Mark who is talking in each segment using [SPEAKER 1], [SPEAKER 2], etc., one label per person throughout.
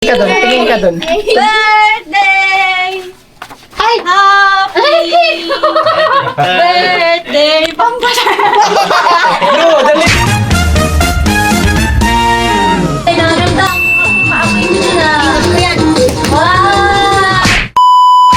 [SPEAKER 1] Tingin ka dun.
[SPEAKER 2] Birthday! Ay! Happy birthday! Pampasal!
[SPEAKER 1] Bro, dali!
[SPEAKER 2] Ay, nagandang maamoy mo na. Wow!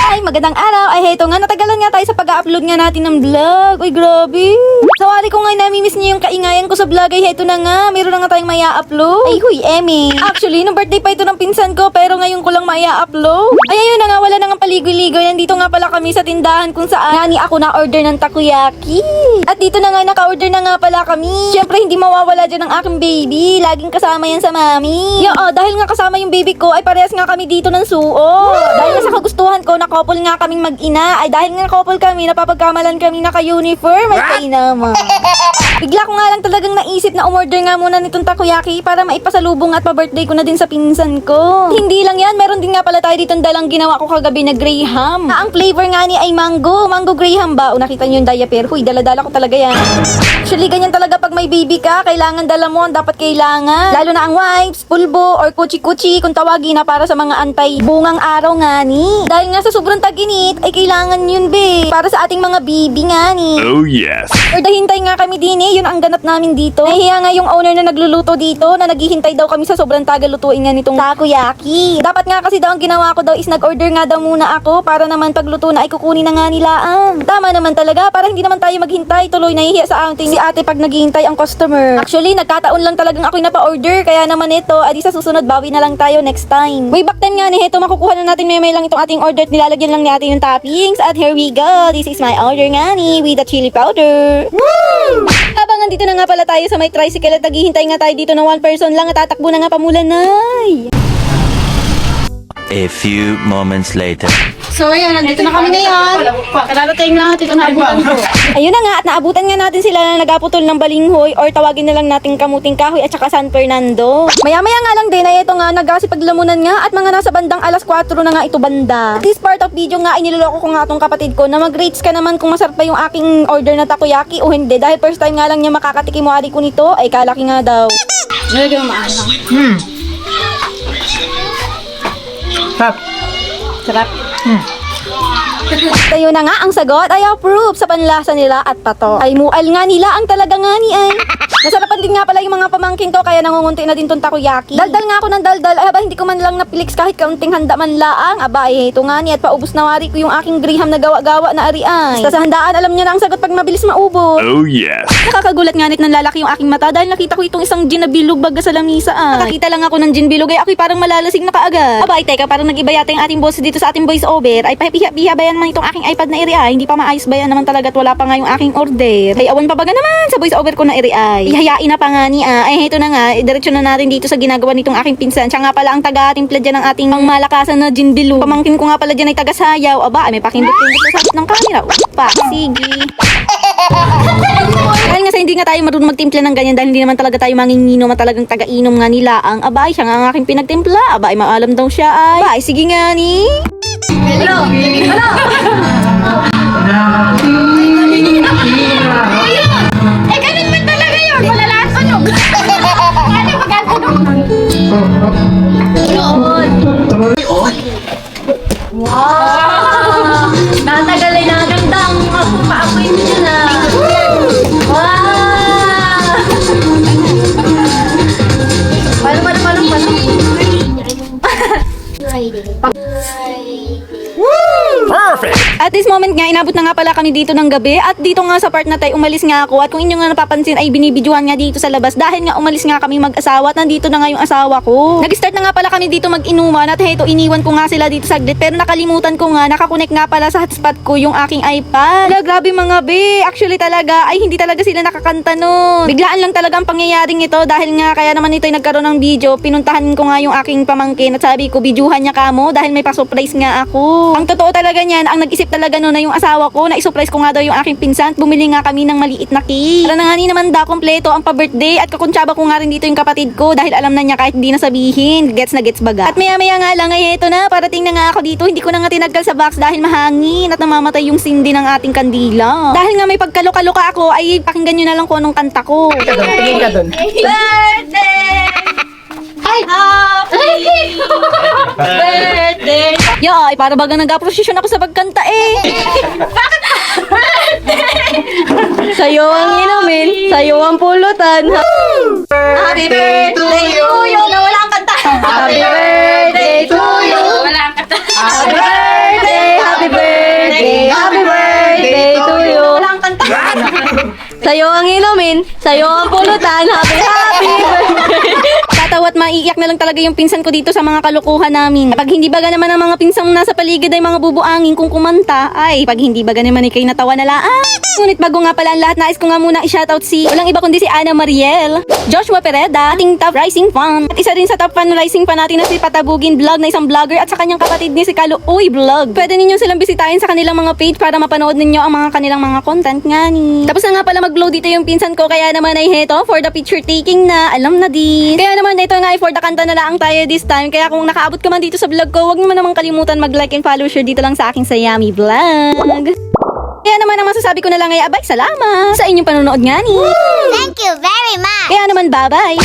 [SPEAKER 3] Ay, magandang araw. Ay, heto nga, natagalan nga tayo sa pag-upload nga natin ng vlog. Uy, grabe. Sawari ko nga namimiss niyo yung kaingayan ko sa vlog. Ay, heto na nga. Meron na nga tayong maya-upload. Ay, huy, Emi. Actually, nung birthday pa ito ng pinsan ko, pero ngayon ko lang maya-upload. Ay, ayun na nga, wala na nga paligoy-ligoy. Nandito nga pala kami sa tindahan kung saan nga ni ako na-order ng takoyaki. At dito na nga, naka-order na nga pala kami. Siyempre, hindi mawawala dyan ang aking baby. Laging kasama yan sa mami. Dahil nga kasama yung baby ko, ay parehas nga kami dito ng suot. Dahil nga sa kagustuhan ko, na couple nga kaming mag-ina. Ay dahil nga couple kami, napapagkamalan kami naka-uniform. Ay kainama. Bigla ko nga lang talagang naisip na umorder nga muna nitong takoyaki para maipasalubong at pa-birthday ko na din sa pinsan ko. Hindi lang yan, meron din nga pala tayo ditong dalang ginawa ko kagabi na graham. Ang flavor nga ni ay mango. Mango graham ba? O nakita nyo yung diaper? Huy, dala-dala ko talaga yan. Actually, ganyan talaga pag may baby ka. Kailangan dala mo ang dapat kailangan. Lalo na ang wipes, pulbo, or kuchi-kuchi kung tawagin na para sa mga antay-bungang araw nga ni. Dahil nga sa sobrang tag-init, ay kailangan yun be. Para sa ating mga baby nga ni.
[SPEAKER 4] Oh yes.
[SPEAKER 3] Or dahintay nga kami din yun ang ganap namin dito. Nahiya nga yung owner na nagluluto dito na naghihintay daw kami sa sobrang tagal lutuin nga nitong takoyaki. Dapat nga kasi daw ang ginawa ko daw is nag-order nga daw muna ako para naman pagluto na ay kukunin na nga nila ang. Tama naman talaga para hindi naman tayo maghintay. Tuloy nahihiya sa ating si ate pag naghihintay ang customer. Actually, nagkataon lang talagang ako'y napa-order kaya naman ito, adi sa susunod bawi na lang tayo next time. Way back time nga ni ito makukuha na natin may lang itong ating order at nilalagyan lang ni ate yung toppings at here we go. This is my order nga ni with the chili powder. Woo! Habang andito na nga pala tayo sa may tricycle at naghihintay nga tayo dito na one person lang at tatakbo na nga pamulanay.
[SPEAKER 5] A few moments later.
[SPEAKER 2] So, ayan, nandito na kami ngayon. Kararating lang natin ito naabutan ko.
[SPEAKER 3] Ayun na nga at naabutan nga natin sila na nagaputol ng balinghoy or tawagin na lang natin kamuting kahoy at saka San Fernando. Maya-maya nga lang din ay ito nga nagasipaglamunan nga at mga nasa bandang alas 4 na nga ito banda. This part of video nga iniloloko ko nga itong kapatid ko na mag-rates ka naman kung masarap pa yung aking order na takoyaki o hindi dahil first time nga lang niya makakatikim wari ko nito ay kalaki nga daw.
[SPEAKER 2] Nalagyan mo maanang.
[SPEAKER 1] Sarap.
[SPEAKER 2] Sarap.
[SPEAKER 3] Tayo na nga ang sagot ay approve sa panlasa nila at pato. Ay mual nga nila ang talaga nga ni ay. Nasarapan din nga pala yung mga pamangkin ko kaya nangungunti na din tong takoyaki. Daldal nga ako ng daldal ay aba hindi ko man lang napiliks kahit kaunting handa man laang. Aba ay ito nga ni at paubos na wari ko yung aking graham na gawa-gawa na arian. Basta sa handaan alam niya na ang sagot pag mabilis maubos.
[SPEAKER 4] Oh yes.
[SPEAKER 3] Nakakagulat nga nit ng lalaki yung aking mata dahil nakita ko itong isang gin na bilog baga sa lamisa Nakakita lang ako ng gin bilog ay ako'y parang malalasing na kaagad. Aba ay teka parang nag-iba yata yung ating boss dito sa ating voice over. Ay pahipiha-piha bayan man itong aking iPad na iri hindi pa maayos bayan naman talaga at wala pa nga yung aking order. Ay awan pa baga naman sa voice over ko na iri Ihayain na pa nga ni ay ito na nga diretso na natin dito sa ginagawa nitong aking pinsan. Siya nga pala ang taga-timpla dyan ng ating pangmalakasan na gin bilog. Pamangkin ko nga pala dyan ay taga-sayaw. Aba ay may pakimbot-kimbot sa harap ng camera. Upa, sige. Dahil nga sa hindi nga tayo marunong magtimpla ng ganyan dahil hindi naman talaga tayo manginginom at talagang taga-inom nga nila ang aba ay siya nga ang aking pinagtimpla. Aba ay maalam daw siya ay. Aba ay sige nga ni.
[SPEAKER 2] Hello! Hello! Eh, ganun man talaga yun. Wala lahat sunog. Ano magkasunog? Wow! Natagal ay nagandang paapoy mo dyan Wow! Paano?
[SPEAKER 4] Perfect.
[SPEAKER 3] At this moment nga, inabot na nga pala kami dito ng gabi at dito nga sa part na tayo umalis nga ako at kung inyo nga napapansin ay binibidyohan nga dito sa labas dahil nga umalis nga kami mag-asawa at nandito na nga yung asawa ko. Nag-start na nga pala kami dito mag-inuman at heto iniwan ko nga sila dito saglit pero nakalimutan ko nga nakakonect nga pala sa hotspot ko yung aking iPad. Wala, grabe mga be. Actually talaga ay hindi talaga sila nakakanta nun. Biglaan lang talaga ang pangyayaring ito dahil nga kaya naman ito ay nagkaroon ng video. Pinuntahan ko nga yung aking pamangkin at sabi ko bidyuhan niya kamo dahil may pa-surprise nga ako. Ang totoo talaga niyan, ang nag-isip talaga no na yung asawa ko, na isurprise ko nga daw yung aking pinsan. Bumili nga kami ng maliit na cake. Para na nga ni naman da kompleto ang pa-birthday at kakuntsaba ko nga rin dito yung kapatid ko dahil alam na niya kahit hindi na sabihin. Gets na gets baga. At maya-maya nga lang ay eto na, parating na nga ako dito. Hindi ko na nga tinaggal sa box dahil mahangin at namamatay yung sindi ng ating kandila. Dahil nga may pagkaloka-loka ako ay pakinggan nyo na lang kung anong kanta ko.
[SPEAKER 1] Tingin ka dun.
[SPEAKER 2] Birthday! Happy birthday!
[SPEAKER 3] Yay, para baga nag-aprosesyon ako sa pagkanta eh. Sa'yo ang inumin, sa'yo ang pulutan.
[SPEAKER 2] Happy birthday to you! Na wala ang kanta!
[SPEAKER 3] Happy birthday to you.
[SPEAKER 2] Wala ang kanta!
[SPEAKER 3] Happy birthday, happy birthday, happy birthday to you.
[SPEAKER 2] Wala ang kanta!
[SPEAKER 3] Sa'yo ang inumin, sa'yo ang pulutan. Happy birthday. Tatawa at maiiyak na lang talaga yung pinsan ko dito sa mga kalukuhan namin. Pag hindi baga naman ang mga pinsang nasa paligid ay mga bubuangin kung kumanta, ay pag hindi baga naman ay kayo natawa na lang. Ngunit bago nga pala ang lahat, nais ko nga muna i-shoutout si walang iba kundi si Ana Mariel, Joshua Pereda, ating top rising fan. At isa rin sa top fan rising fan natin na si Patabugin Vlog na isang vlogger at sa kanyang kapatid ni si Kalu Uy Vlog. Pwede ninyong silang bisitahin sa kanilang mga page para mapanood ninyo ang mga kanilang mga content nga ni. Tapos na nga pala mag-blow dito yung pinsan ko, kaya naman ay heto for the picture taking na alam na din. Kaya naman ito nga ay for the kanta na lang tayo this time. Kaya kung nakaabot ka man dito sa vlog ko, huwag niyo naman kalimutan mag-like and follow share dito lang sa akin sa Yummy Vlog. Kaya naman ang masasabi ko na lang ay abay salamat sa inyong panonood nga ni.
[SPEAKER 2] Thank you very much!
[SPEAKER 3] Kaya naman bye-bye.